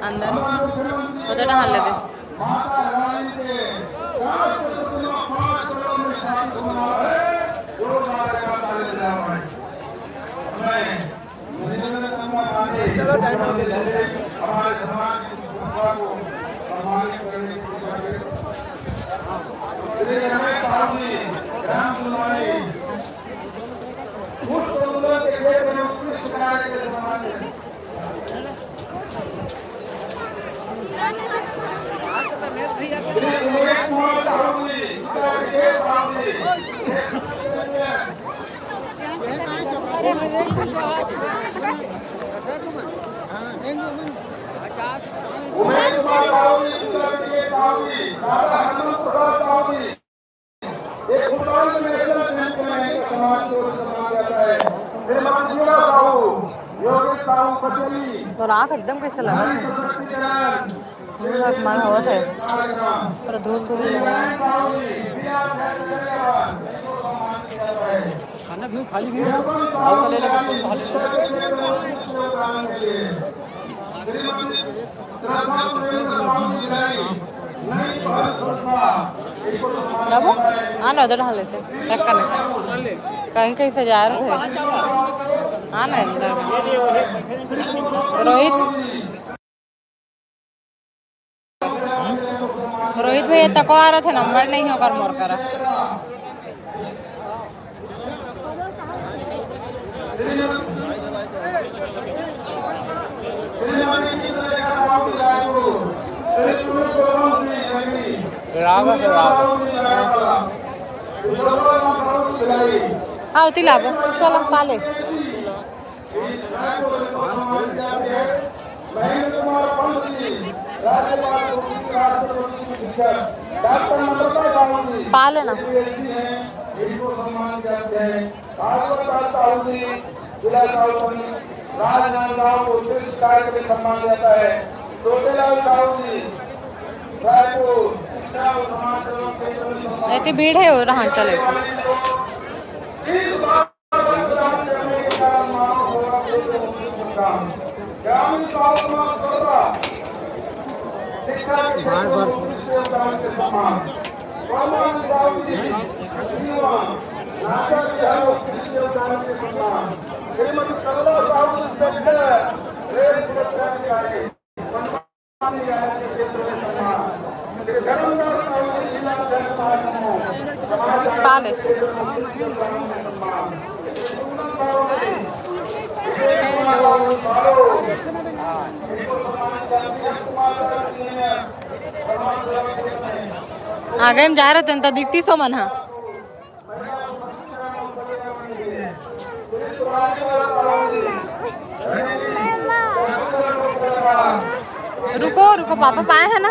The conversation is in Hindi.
अंदर उधर नहा लेते। चलो टाइम हमारे समाज की परंपरा को सम्मानित करने की उस समुदाय के क्षेत्र में उत्कृष्ट कार्य के समान है। और आँख एकदम कैसे लगा मन हो है पर धूल धूल खाना भी खाली भी हल्का ले लेगा बाबू आना उधर ढाल लेते टक्कर कहीं कहीं से जा रहे थे आना अंदर रोहित रोहित भैया तक आ रहे थे नंबर नहीं होकर मोर करा आओ तिलाबो चलो पाले पाले ना राजनांदगांव को उत्कृष्ट कार्य के लिए सम्मान देता है। छोटेलाल साहू जी रायपुर इतनी भीड़ है और हाँ चले पाले आगे हम जा रहे थे तो दिखती सो मन हाँ रुको रुको पापा पाए है ना